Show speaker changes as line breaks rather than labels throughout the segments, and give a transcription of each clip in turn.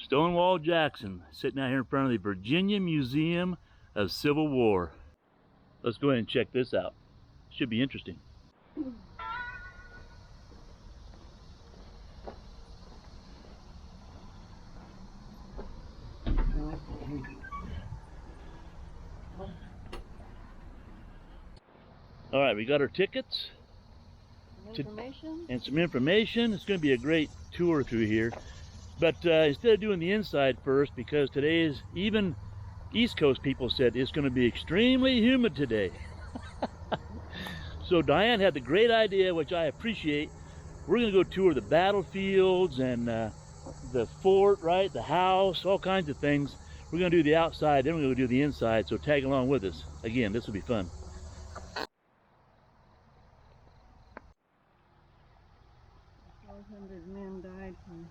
Stonewall Jackson sitting out here in front of the Virginia Museum of Civil War. Let's go ahead and check this out. Should be interesting. All right, we got our tickets and some information. It's going to be a great tour through here. But instead of doing the inside first, because today is, even East Coast people said it's going to be extremely humid today. So Diane had the great idea, which I appreciate. We're going to go tour the battlefields and the fort, right? The house, all kinds of things. We're going to do the outside, then we're going to do the inside. So tag along with us. Again, this will be fun.
400 men died from...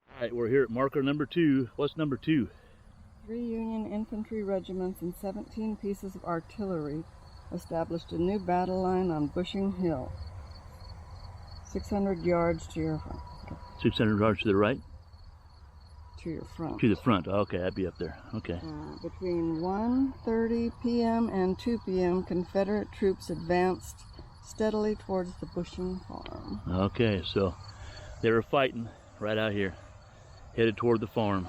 All right, we're here at marker number 2. What's number 2?
3 Union infantry regiments and 17 pieces of artillery established a new battle line on Bushong Hill. 600 yards to your front. Okay.
600 yards to the right?
To your front.
To the front. Okay, I'd be up there. Okay.
Between 1:30 p.m. and 2 p.m., Confederate troops advanced steadily towards the Bushong farm. Okay,
so they were fighting right out here, headed toward the farm.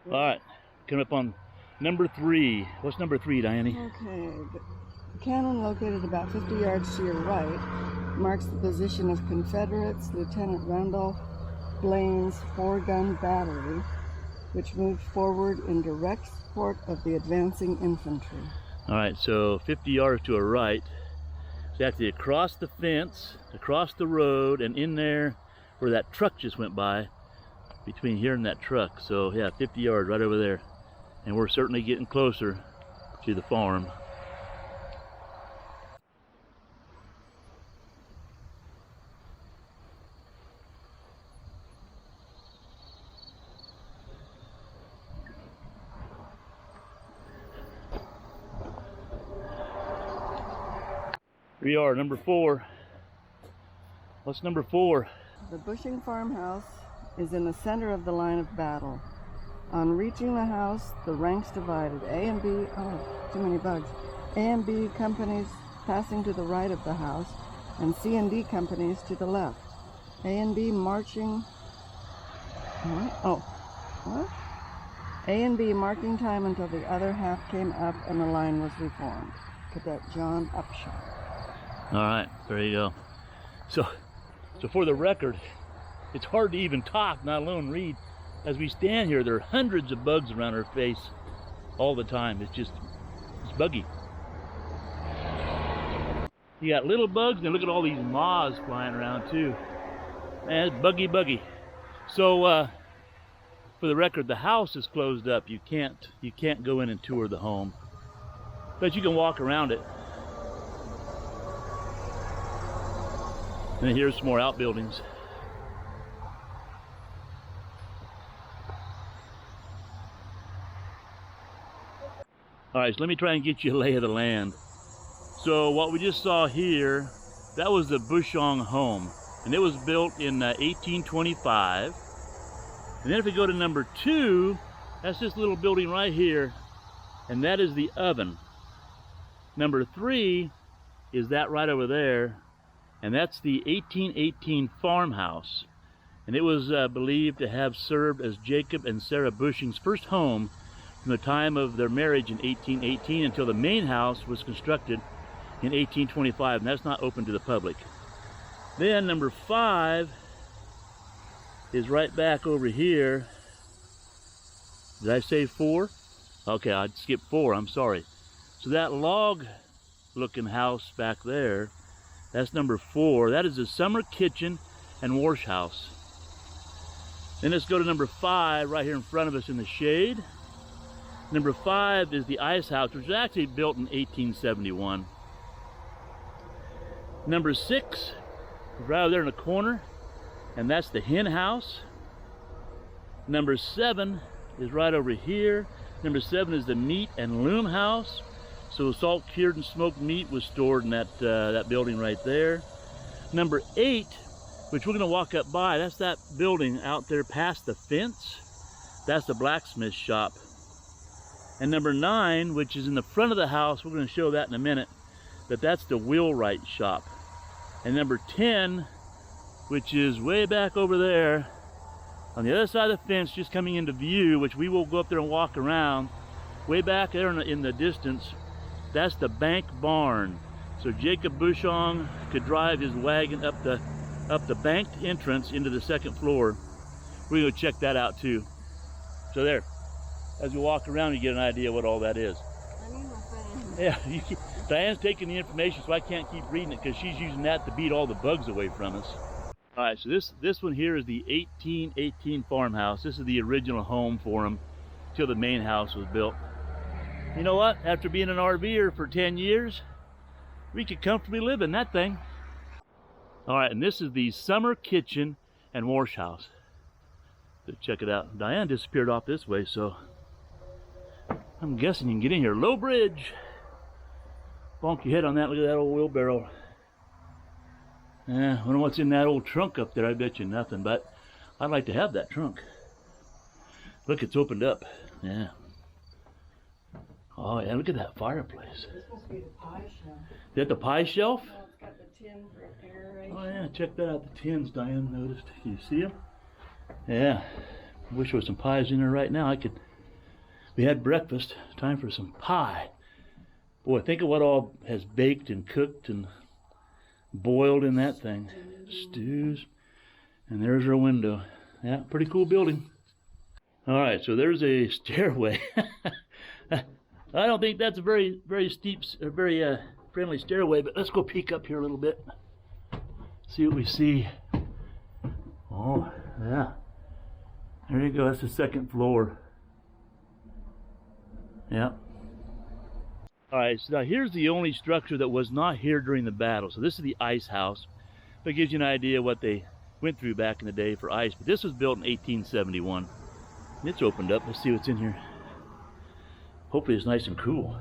All right, coming up on number 3. What's number 3, Diane?
Okay, the cannon located about 50 yards to your right marks the position of Confederates Lieutenant Randolph Blaine's 4-gun battery, which moved forward in direct support of the advancing infantry.
All right, so 50 yards to a right. So actually across the fence, across the road, and in there where that truck just went by, between here and that truck. So yeah, 50 yards right over there. And we're certainly getting closer to the farm. We are number 4. What's number 4?
The Bushong farmhouse is in the center of the line of battle. On reaching the house, the ranks divided. A and B, oh, too many bugs. A and B companies passing to the right of the house, and C and D companies to the left. A and B marching. What? Oh, what? A and B marking time until the other half came up and the line was reformed. Cadet John Upshaw.
All right, there you go. So for the record, it's hard to even talk, not alone read. As we stand here, there are hundreds of bugs around our face all the time. It's buggy. You got little bugs, and look at all these moths flying around too. Man, it's buggy. So for the record, the house is closed up. You can't go in and tour the home, but you can walk around it. And here's some more outbuildings. All right, so let me try and get you a lay of the land. So what we just saw here, that was the Bushong home, and it was built in 1825. And then if we go to number 2, that's this little building right here, and that is the oven. Number 3 is that right over there, and that's the 1818 farmhouse. And it was believed to have served as Jacob and Sarah Bushong's first home from the time of their marriage in 1818 until the main house was constructed in 1825, and that's not open to the public. Then number 5 is right back over here. Did I say 4? Okay, I'd skip 4, I'm sorry. So that log looking house back there, that's number 4. That is a summer kitchen and wash house. Then let's go to number 5 right here in front of us in the shade. Number 5 is the ice house, which was actually built in 1871. Number 6 is right over there in the corner, and that's the hen house. Number 7 is right over here. Number 7 is the meat and loom house. So salt cured and smoked meat was stored in that that building right there. Number 8, which we're going to walk up by, that's that building out there past the fence. That's the blacksmith shop. And number 9, which is in the front of the house, we're going to show that in a minute, but that's the wheelwright shop. And number 10, which is way back over there on the other side of the fence, just coming into view, which we will go up there and walk around, way back there in the distance, that's the bank barn. So Jacob Bushong could drive his wagon up the banked entrance into the 2nd floor. We're going to check that out too. So there, as we walk around, you get an idea what all that is.
I need my pen.
Yeah, Diane's taking the information, so I can't keep reading it because she's using that to beat all the bugs away from us. All right, so this one here is the 1818 farmhouse. This is the original home for them till the main house was built. You know what? After being an RVer for 10 years, we could comfortably live in that thing. All right, and this is the summer kitchen and wash house. So check it out. Diane disappeared off this way, so I'm guessing you can get in here. Low bridge. Bonk your head on that. Look at that old wheelbarrow. Yeah, I wonder what's in that old trunk up there. I bet you nothing, but I'd like to have that trunk. Look, it's opened up. Yeah. Oh yeah, look at that fireplace.
This must be the pie shelf.
Is that the pie shelf?
Oh, it's got the tin for aeration.
Oh yeah, check that out. The tins Diane noticed. Can you see them? Yeah. I wish there was some pies in there right now. We had breakfast. Time for some pie. Boy, think of what all has baked and cooked and boiled in that thing. Stews. And there's our window. Yeah, pretty cool building. All right, so there's a stairway. I don't think that's a very steep, very friendly stairway, but let's go peek up here a little bit. See what we see. Oh, yeah. There you go, that's the 2nd floor. Yeah. All right, so now here's the only structure that was not here during the battle. So this is the ice house. That gives you an idea what they went through back in the day for ice. But this was built in 1871. And it's opened up. Let's see what's in here. Hopefully it's nice and cool.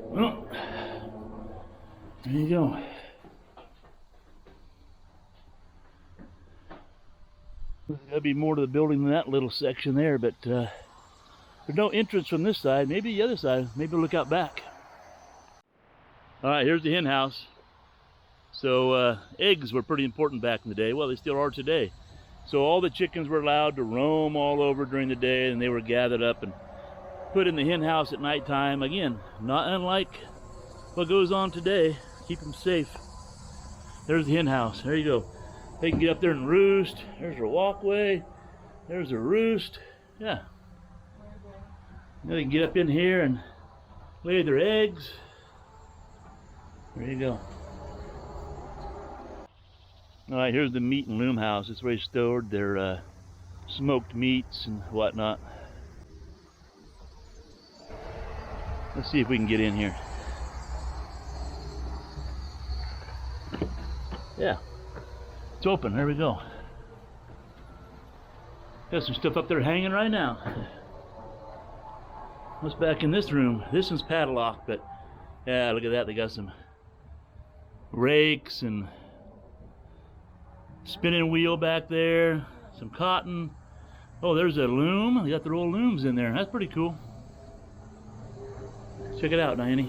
Well, there you go. There's got to be more to the building than that little section there, but there's no entrance from this side. Maybe the other side. Maybe we'll look out back. All right, here's the hen house. So eggs were pretty important back in the day. Well, they still are today. So all the chickens were allowed to roam all over during the day, and they were gathered up and put in the hen house at nighttime. Again, not unlike what goes on today. Keep them safe. There's the hen house. There you go. They can get up there and roost. There's their walkway. There's a roost. Yeah. Now they can get up in here and lay their eggs. There you go. All right, here's the meat and loom house. It's where they stored their smoked meats and whatnot. Let's see if we can get in here. Yeah, it's open. There we go. Got some stuff up there hanging right now. What's back in this room? This one's padlocked, but yeah, look at that. They got some rakes and spinning wheel back there, some cotton. Oh, there's a loom. They got their old looms in there. That's pretty cool. Check it out, Diane.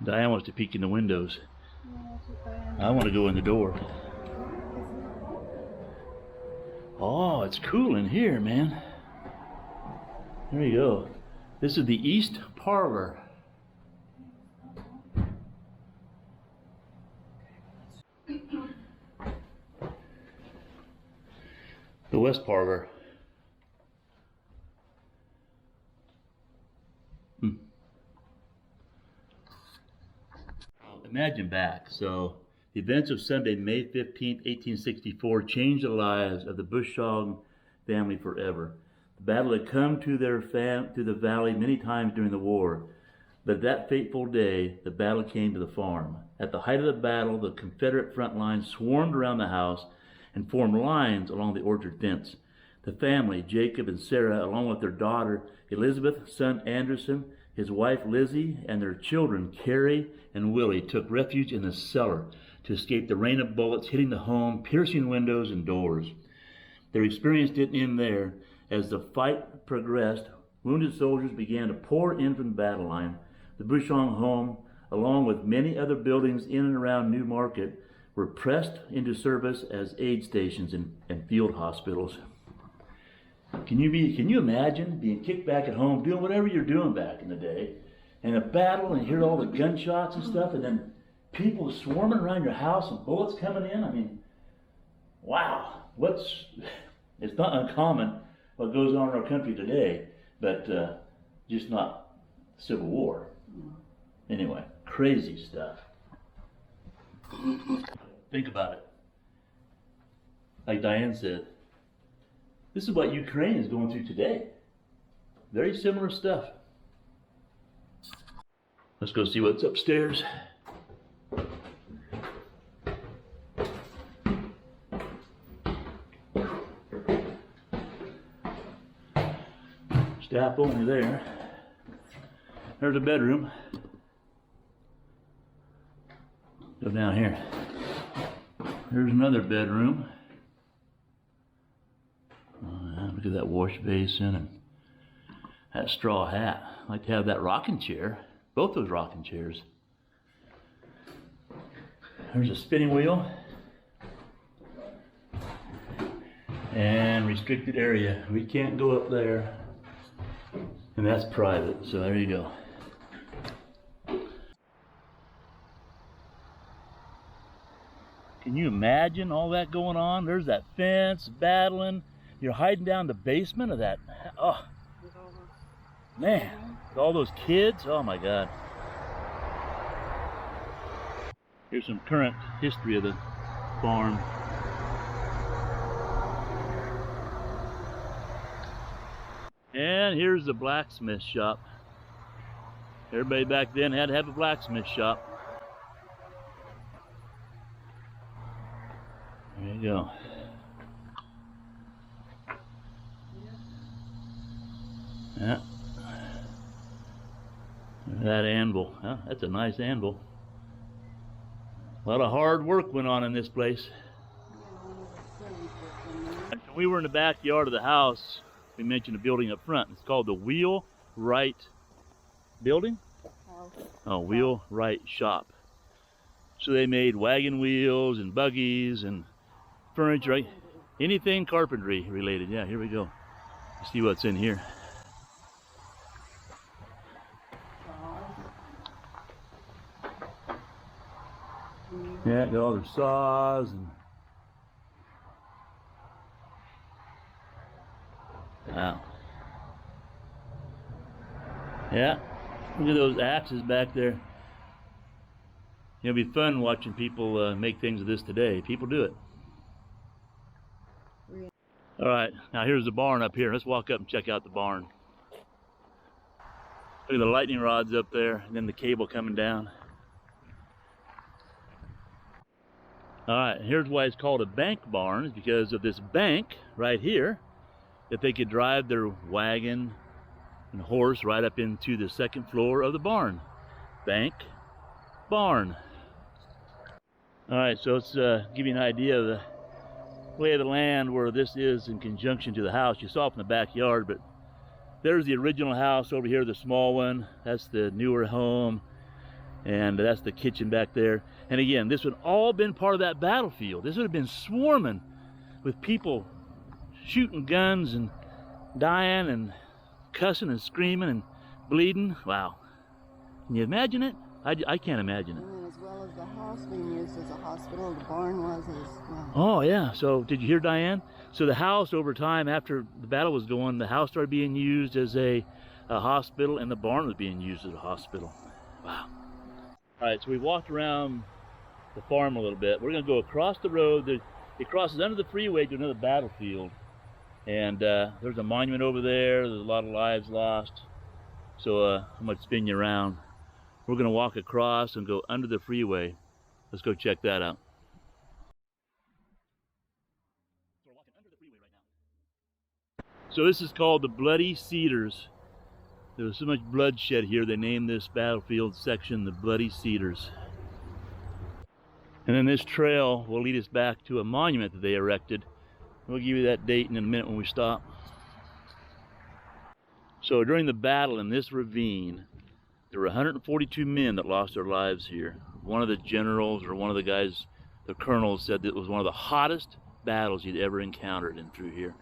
Diane wants to peek in the windows. I want to go in the door. Oh, it's cool in here, man. There you go. This is the east parlor. The west parlor. Imagine back. So the events of Sunday, May 15th, 1864 changed the lives of the Bushong family forever. The battle had come to the valley many times during the war, but that fateful day, the battle came to the farm. At the height of the battle, the Confederate front lines swarmed around the house and formed lines along the orchard fence. The family, Jacob and Sarah, along with their daughter Elizabeth, son Anderson, his wife Lizzie, and their children Carrie and Willie, took refuge in the cellar to escape the rain of bullets hitting the home, piercing windows and doors. Their experience didn't end there. As the fight progressed, wounded soldiers began to pour in from the battle line. The Bushong home, along with many other buildings in and around New Market, were pressed into service as aid stations and field hospitals. Can you imagine being kicked back at home, doing whatever you're doing back in the day, and a battle, and you hear all the gunshots and stuff, and then people swarming around your house and bullets coming in? I mean, wow. It's not uncommon what goes on in our country today, but just not Civil War. Anyway, crazy stuff. Think about it. Like Diane said, this is what Ukraine is going through today. Very similar stuff. Let's go see what's upstairs. Staff only there. There's a bedroom. Go down here. There's another bedroom. Look at that wash basin and that straw hat. I'd like to have that rocking chair. Both those rocking chairs. There's a spinning wheel. And restricted area. We can't go up there. And that's private, so there you go. Can you imagine all that going on? There's that fence, battling. You're hiding down the basement of that. Oh, man, with all those kids. Oh my God. Here's some current history of the farm. And here's the blacksmith shop. Everybody back then had to have a blacksmith shop. There you go. Yeah. That anvil. Huh? That's a nice anvil. A lot of hard work went on in this place. We were in the backyard of the house. We mentioned a building up front. It's called the Wheelwright Building? Oh, Wheelwright Shop. So they made wagon wheels and buggies and furniture, anything carpentry related. Yeah, here we go. Let's see what's in here. Yeah, got all their saws and wow. Yeah, look at those axes back there. It'll be fun watching people make things of this today. People do it. All right, now here's the barn up here. Let's walk up and check out the barn. Look at the lightning rods up there, and then the cable coming down. All right, here's why it's called a bank barn, is because of this bank right here, that they could drive their wagon and horse right up into the second floor of the barn. Bank barn. All right, so let's give you an idea of the lay of the land where this is in conjunction to the house. You saw it from the backyard, but there's the original house over here, the small one. That's the newer home, and that's the kitchen back there. And again, this would all been part of that battlefield. This would have been swarming with people shooting guns and dying and cussing and screaming and bleeding. Wow. Can you imagine it? I can't imagine it.
And as well as the house being used as a hospital, the barn was as well.
Oh yeah, so did you hear Diane? So the house over time, after the battle was going, the house started being used as a hospital, and the barn was being used as a hospital. Wow. All right, so we walked around the farm a little bit. We're gonna go across the road. It crosses under the freeway to another battlefield. And there's a monument over there. There's a lot of lives lost. So I'm gonna spin you around. We're gonna walk across and go under the freeway. Let's go check that out. So we're walking under the freeway right now. So this is called the Bloody Cedars. There was so much bloodshed here, they named this battlefield section the Bloody Cedars. And then this trail will lead us back to a monument that they erected. We'll give you that date in a minute when we stop. So during the battle in this ravine, there were 142 men that lost their lives here. One of the generals, or one of the guys, the colonels, said that it was one of the hottest battles he'd ever encountered in through here.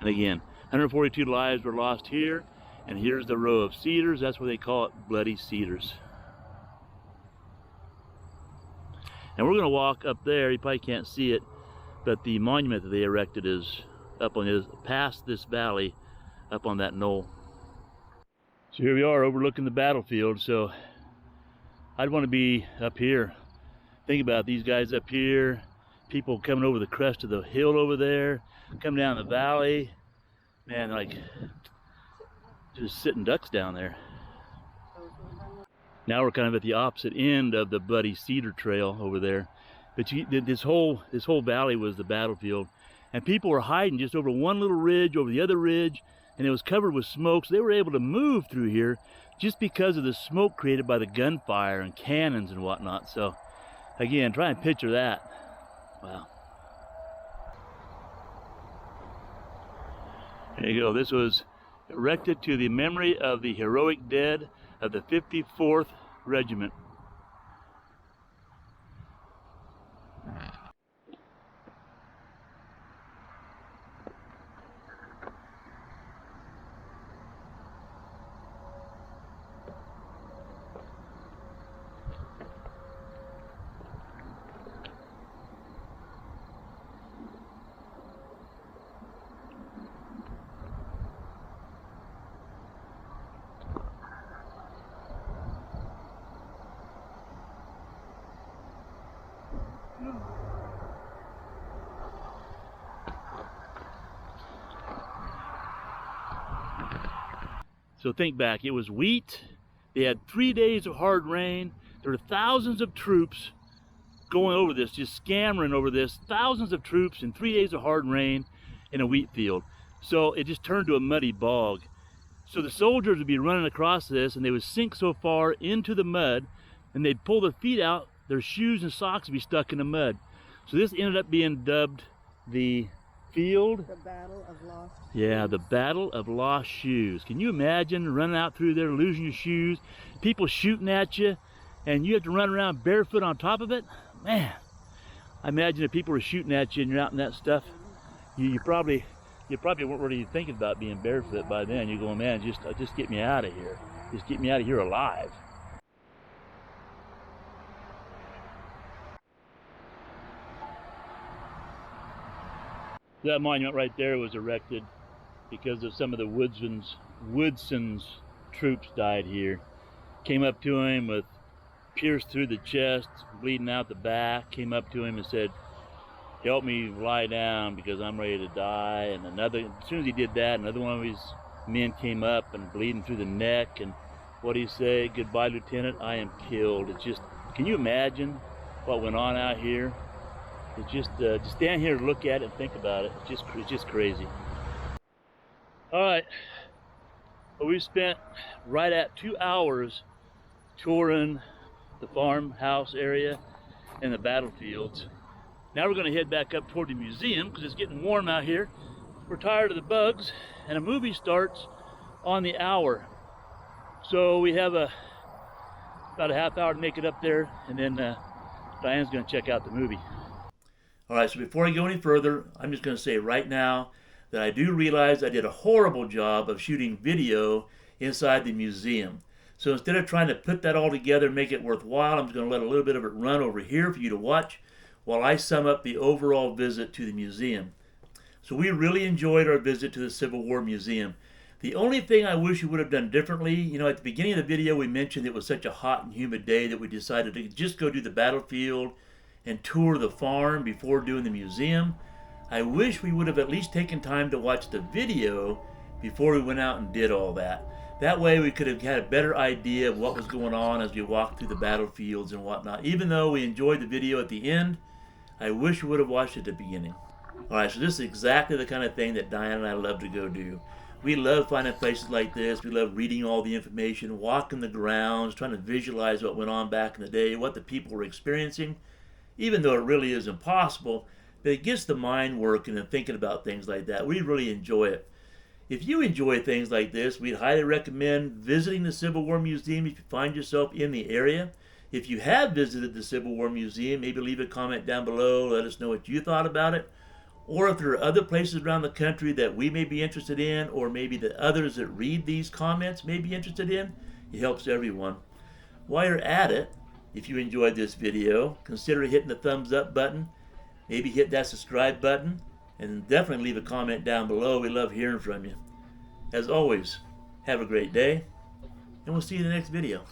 And again, 142 lives were lost here, and here's the row of cedars. That's why they call it Bloody Cedars. And we're going to walk up there. You probably can't see it, but the monument that they erected is up on past this valley, up on that knoll. So here we are overlooking the battlefield. So I'd want to be up here. Think about it, these guys up here, people coming over the crest of the hill over there, coming down the valley. Man, like just sitting ducks down there. Now we're kind of at the opposite end of the Bloody Cedar Trail over there. But this whole valley was the battlefield, and people were hiding just over one little ridge, over the other ridge, and it was covered with smoke. So they were able to move through here just because of the smoke created by the gunfire and cannons and whatnot. So again, try and picture that. Wow. There you go. This was erected to the memory of the heroic dead of the 54th Regiment. So think back, it was wheat. They had 3 days of hard rain. There were thousands of troops going over this, just scampering over this. Thousands of troops in 3 days of hard rain in a wheat field. So it just turned to a muddy bog. So the soldiers would be running across this, and they would sink so far into the mud, and they'd pull their feet out, their shoes and socks would be stuck in the mud. So this ended up being dubbed the field.
The Battle of Lost Shoes.
Yeah, the Battle of Lost Shoes. Can you imagine running out through there, losing your shoes, people shooting at you, and you have to run around barefoot on top of it? Man, I imagine if people were shooting at you and you're out in that stuff, you probably weren't really thinking about being barefoot by then. You're going, man, just get me out of here. Just get me out of here alive. That monument right there was erected because of some of the Woodson's troops died here. Came up to him with pierced through the chest, bleeding out the back, came up to him and said, "Help me lie down because I'm ready to die." And as soon as he did that, another one of his men came up and bleeding through the neck, and what did he say? "Goodbye, Lieutenant, I am killed." It's just, can you imagine what went on out here? It's just stand here and look at it and think about it. It's just crazy. All right, well, we spent right at 2 hours touring the farmhouse area and the battlefields. Now we're going to head back up toward the museum because it's getting warm out here. We're tired of the bugs, and a movie starts on the hour. So we have about a half hour to make it up there, and then Diane's going to check out the movie. All right, so before I go any further, I'm just going to say right now that I do realize I did a horrible job of shooting video inside the museum. So instead of trying to put that all together and make it worthwhile, I'm just going to let a little bit of it run over here for you to watch while I sum up the overall visit to the museum. So we really enjoyed our visit to the Civil War Museum. The only thing I wish we would have done differently, you know, at the beginning of the video we mentioned it was such a hot and humid day that we decided to just go do the battlefield and tour the farm before doing the museum. I wish we would have at least taken time to watch the video before we went out and did all that. That way we could have had a better idea of what was going on as we walked through the battlefields and whatnot. Even though we enjoyed the video at the end, I wish we would have watched it at the beginning. All right, so this is exactly the kind of thing that Diane and I love to go do. We love finding places like this. We love reading all the information, walking the grounds, trying to visualize what went on back in the day, what the people were experiencing, even though it really is impossible. But it gets the mind working and thinking about things like that. We really enjoy it. If you enjoy things like this, we'd highly recommend visiting the Civil War Museum if you find yourself in the area. If you have visited the Civil War Museum, maybe leave a comment down below. Let us know what you thought about it. Or if there are other places around the country that we may be interested in, or maybe that others that read these comments may be interested in, it helps everyone. While you're at it, if you enjoyed this video, consider hitting the thumbs up button, maybe hit that subscribe button, and definitely leave a comment down below. We love hearing from you. As always, have a great day, and we'll see you in the next video.